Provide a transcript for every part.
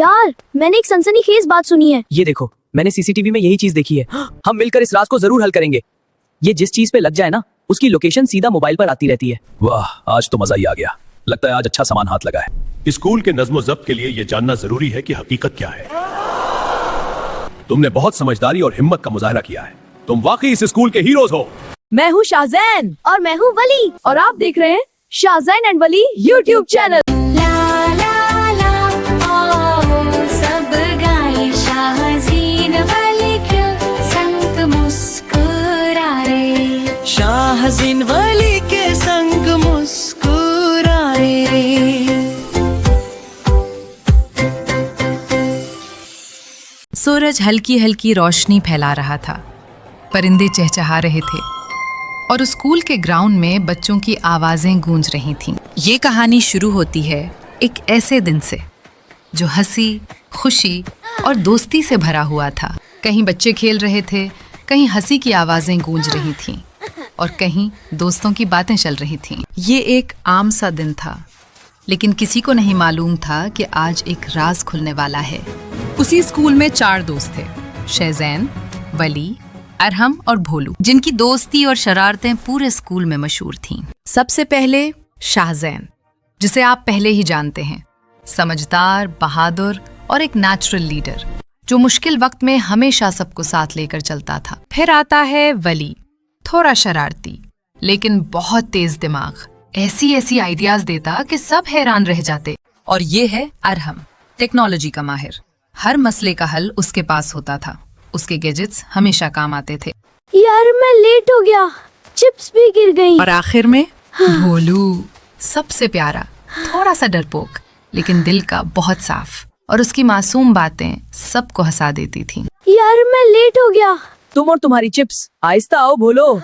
यार मैंने एक सनसनीखेज बात सुनी है। ये देखो, मैंने सीसीटीवी में यही चीज देखी है। हम मिलकर इस राज को जरूर हल करेंगे। ये जिस चीज पे लग जाए ना, उसकी लोकेशन सीधा मोबाइल पर आती रहती है। वाह, आज तो मजा ही आ गया। लगता है आज अच्छा सामान हाथ लगा है। स्कूल के नज्म जब्त के लिए ये जानना जरूरी है कि हकीकत क्या है। तुमने बहुत समझदारी और हिम्मत का मुजाहरा किया है। तुम वाकई इस स्कूल के हीरोज हो। मैं हूँ शाहजैन और मैं हूँ वली और आप देख रहे हैं Shahzain and Wali YouTube channel. सब गाए शाहज़ीन वली के संग मुस्कुराए, शाहज़ीन वली के संग मुस्कुराए। सूरज हल्की हल्की रोशनी फैला रहा था, परिंदे चहचहा रहे थे और स्कूल के ग्राउंड में बच्चों की आवाज़ें गूंज रही थीं। ये कहानी शुरू होती है एक ऐसे दिन से जो हंसी, खुशी और दोस्ती से भरा हुआ था। कहीं बच्चे खेल रहे थे, कहीं हंसी की आवाज़ें गूंज रही थीं और कहीं दोस्तों की बातें चल रही थीं। ये एक आम सा दिन था, लेकिन किसी को नहीं मालूम था कि आज एक राज खुलने वाला है। उसी स्कूल में 4 दोस्त थे, शहज़ैन, वली, अरहम और भोलू, जिनकी दोस्ती और शरारतें पूरे स्कूल में मशहूर थीं। सबसे पहले शाहज़ैन, जिसे आप पहले ही जानते हैं, समझदार, बहादुर और एक नेचुरल लीडर जो मुश्किल वक्त में हमेशा सबको साथ लेकर चलता था। फिर आता है वली, थोड़ा शरारती लेकिन बहुत तेज दिमाग, ऐसी आइडियाज देता कि सब हैरान रह जाते। और ये है अरहम, टेक्नोलॉजी का माहिर, हर मसले का हल उसके पास होता था। उसके गैजेट्स हमेशा काम आते थे। यार मैं लेट हो गया, चिप्स भी गिर गई। और आखिर में भोलू, सबसे प्यारा, थोड़ा सा डरपोक लेकिन दिल का बहुत साफ, और उसकी मासूम बातें सबको हंसा देती थीं। यार मैं लेट हो गया। तुम और तुम्हारी चिप्स, आहिस्ता आओ भोलो।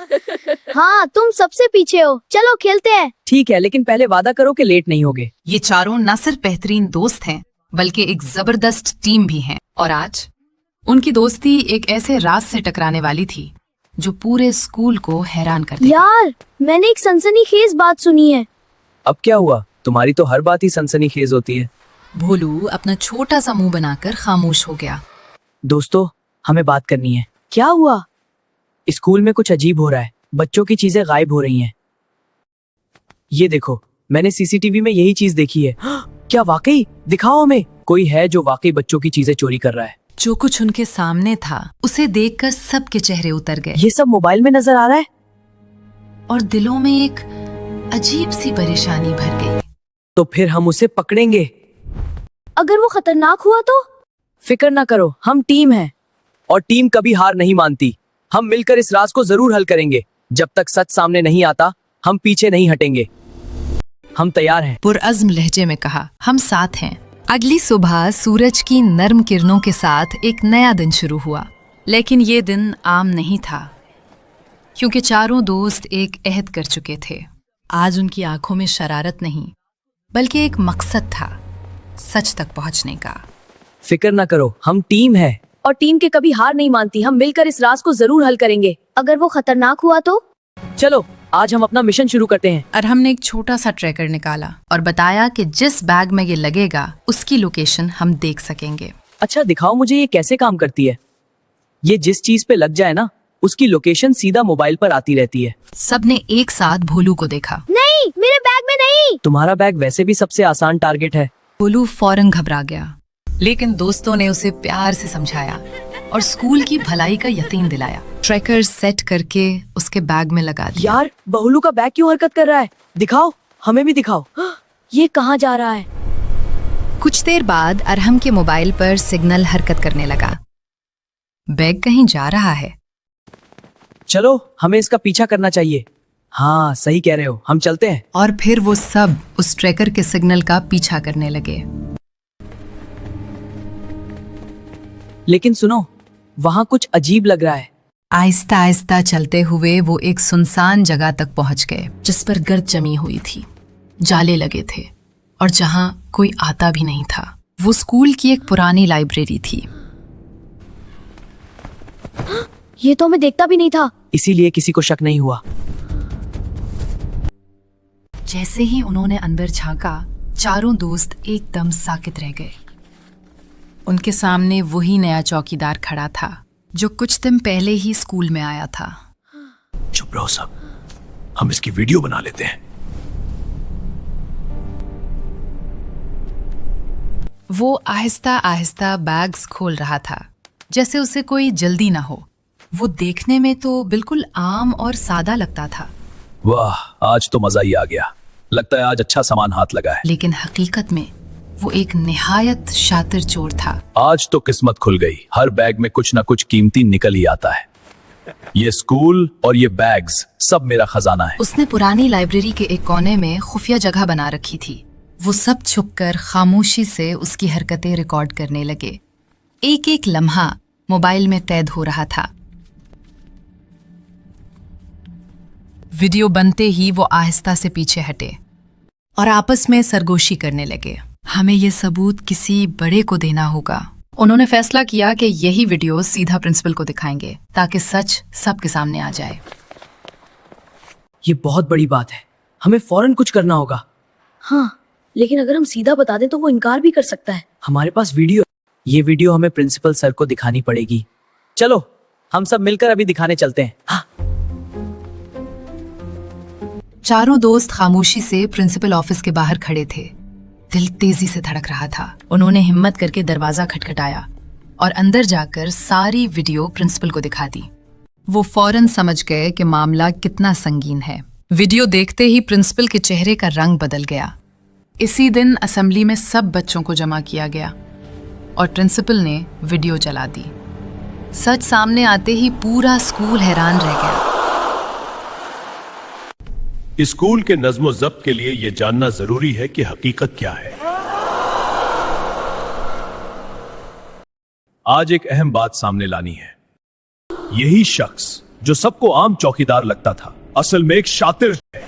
हाँ तुम सबसे पीछे हो, चलो खेलते हैं। ठीक है, लेकिन पहले वादा करो कि लेट नहीं होगे। ये चारों न सिर्फ बेहतरीन दोस्त हैं बल्कि एक जबरदस्त टीम भी हैं। और आज उनकी दोस्ती एक ऐसे राज से टकराने वाली थी जो पूरे स्कूल को हैरान कर देगा। यार मैंने एक सनसनीखेज बात सुनी है। अब क्या हुआ? तुम्हारी तो हर बात ही सनसनीखेज होती है। भोलू अपना छोटा सा मुंह बनाकर खामोश हो गया। दोस्तों, हमें बात करनी है। क्या हुआ? स्कूल में कुछ अजीब हो रहा है, बच्चों की चीजें गायब हो रही हैं। ये देखो, मैंने सीसीटीवी में यही चीज देखी है। क्या वाकई? दिखाओ हमें। कोई है जो वाकई बच्चों की चीजें चोरी कर रहा है। जो कुछ उनके सामने था उसे देखकर सबके चेहरे उतर गए। ये सब मोबाइल में नजर आ रहा है और दिलों में एक अजीब सी परेशानी भर गई। तो फिर हम उसे पकड़ेंगे। अगर वो खतरनाक हुआ तो? फिक्र ना करो, हम टीम हैं और टीम कभी हार नहीं मानती। हम मिलकर इस राज को जरूर हल करेंगे। जब तक सच सामने नहीं आता, हम पीछे नहीं हटेंगे। हम तैयार हैं। पुरअज़्म लहजे में कहा, हम साथ हैं। अगली सुबह सूरज की नर्म किरणों के साथ एक नया दिन शुरू हुआ। लेकिन ये दिन आम नहीं था, क्योंकि चारों दोस्त एक अहद कर चुके थे। आज उनकी आंखों में शरारत नहीं बल्कि एक मकसद था, सच तक पहुंचने का। फिक्र ना करो, हम टीम है और टीम के कभी हार नहीं मानती। हम मिलकर इस राज को जरूर हल करेंगे। अगर वो खतरनाक हुआ तो? चलो आज हम अपना मिशन शुरू करते हैं। अरहम ने एक छोटा सा ट्रैकर निकाला और बताया कि जिस बैग में ये लगेगा उसकी लोकेशन हम देख सकेंगे। अच्छा दिखाओ मुझे, ये कैसे काम करती है? ये जिस चीज पे लग जाए ना, उसकी लोकेशन सीधा मोबाइल पर आती रहती है। सबने एक साथ भोलू को देखा। नहीं, मेरे बैग में नहीं। तुम्हारा बैग वैसे भी सबसे आसान टारगेट है। भोलू फौरन घबरा गया, लेकिन दोस्तों ने उसे प्यार से समझाया और स्कूल की भलाई का यकीन दिलाया। ट्रैकर सेट करके उसके बैग में लगा दिया। यार बहलू का बैग क्यों हरकत कर रहा है? दिखाओ, हमें भी दिखाओ। ये कहाँ जा रहा है? कुछ देर बाद अरहम के मोबाइल पर सिग्नल हरकत करने लगा। बैग कहीं जा रहा है। चलो हमें इसका पीछा करना चाहिए। हाँ सही कह रहे हो, हम चलते हैं। और फिर वो सब उस ट्रैकर के सिग्नल का पीछा करने लगे। लेकिन सुनो, वहाँ कुछ अजीब लग रहा है। आहिस्ता आहिस्ता चलते हुए वो एक सुनसान जगह तक पहुंच गए, जिस पर गर्द जमी हुई थी, जाले लगे थे और जहां कोई आता भी नहीं था। वो स्कूल की एक पुरानी लाइब्रेरी थी। ये तो मैं देखता भी नहीं था। इसीलिए किसी को शक नहीं हुआ। जैसे ही उन्होंने अंदर झांका, चारों दोस्त एकदम साकित रह गए। उनके सामने वही नया चौकीदार खड़ा था जो कुछ दिन पहले ही स्कूल में आया था। चुप रहो सब, हम इसकी वीडियो बना लेते हैं। वो आहिस्ता आहिस्ता बैग्स खोल रहा था, जैसे उसे कोई जल्दी ना हो। वो देखने में तो बिल्कुल आम और सादा लगता था, वाह, आज तो मजा ही आ गया। लगता है आज अच्छा सामान हाथ लगा है। लेकिन हकीकत में वो एक निहायत शातिर चोर था। आज तो किस्मत खुल गई। हर बैग में कुछ ना कुछ कीमती निकल ही आता है। ये स्कूल और ये बैग्स सब मेरा खजाना है। उसने पुरानी लाइब्रेरी के एक कोने में खुफिया जगह बना रखी थी। वो सब छुपकर खामोशी से उसकी हरकतें रिकॉर्ड करने लगे। एक एक लम्हा मोबाइल में कैद हो रहा था। वीडियो बनते ही वो आहिस्ता से पीछे हटे और आपस में सरगोशी करने लगे। हमें ये सबूत किसी बड़े को देना होगा। उन्होंने फैसला किया कि यही वीडियो सीधा प्रिंसिपल को दिखाएंगे ताकि सच सबके सामने आ जाए। ये बहुत बड़ी बात है, हमें फौरन कुछ करना होगा। हाँ, लेकिन अगर हम सीधा बता दें तो वो इनकार भी कर सकता है। हमारे पास वीडियो, ये वीडियो हमें प्रिंसिपल सर को दिखानी पड़ेगी। चलो हम सब मिलकर अभी दिखाने चलते हैं। हाँ। चारों दोस्त खामोशी से प्रिंसिपल ऑफिस के बाहर खड़े थे। दिल तेजी से धड़क रहा था। उन्होंने हिम्मत करके दरवाजा खटखटाया और अंदर जाकर सारी वीडियो प्रिंसिपल को दिखा दी। वो फौरन समझ गए कि मामला कितना संगीन है। वीडियो देखते ही प्रिंसिपल के चेहरे का रंग बदल गया। इसी दिन असेंबली में सब बच्चों को जमा किया गया और प्रिंसिपल ने वीडियो चला दी। सच सामने आते ही पूरा स्कूल हैरान रह गया। स्कूल के नज्म ज़ब्त के लिए यह जानना जरूरी है कि हकीकत क्या है। आज एक अहम बात सामने लानी है। यही शख्स जो सबको आम चौकीदार लगता था, असल में एक शातिर है।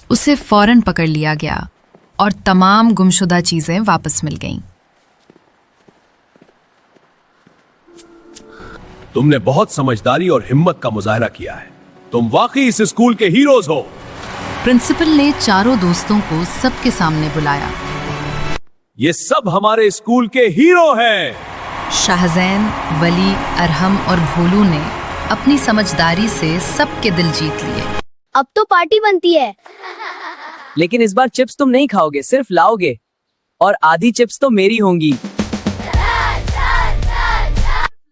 उसे फौरन पकड़ लिया गया और तमाम गुमशुदा चीजें वापस मिल गईं। तुमने बहुत समझदारी और हिम्मत का मुजाहरा किया है। तुम वाकई इस स्कूल के हीरोज हो। प्रिंसिपल ने चारों दोस्तों को सबके सामने बुलाया। ये सब हमारे स्कूल के हीरो हैं। शाहजैन, वली, अरहम और भोलू ने अपनी समझदारी से सबके दिल जीत लिए। अब तो पार्टी बनती है। लेकिन इस बार चिप्स तुम नहीं खाओगे, सिर्फ लाओगे, और आधी चिप्स तो मेरी होंगी।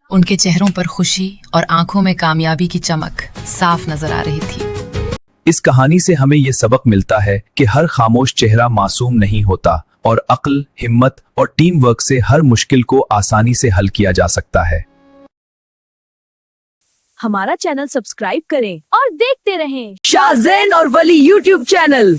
उनके चेहरों पर खुशी और आंखों में कामयाबी की चमक साफ नजर आ रही थी। इस कहानी से हमें यह सबक मिलता है कि हर खामोश चेहरा मासूम नहीं होता और अक्ल, हिम्मत और टीम वर्क से हर मुश्किल को आसानी से हल किया जा सकता है। हमारा चैनल सब्सक्राइब करें और देखते रहें शाहजैन और वली यूट्यूब चैनल।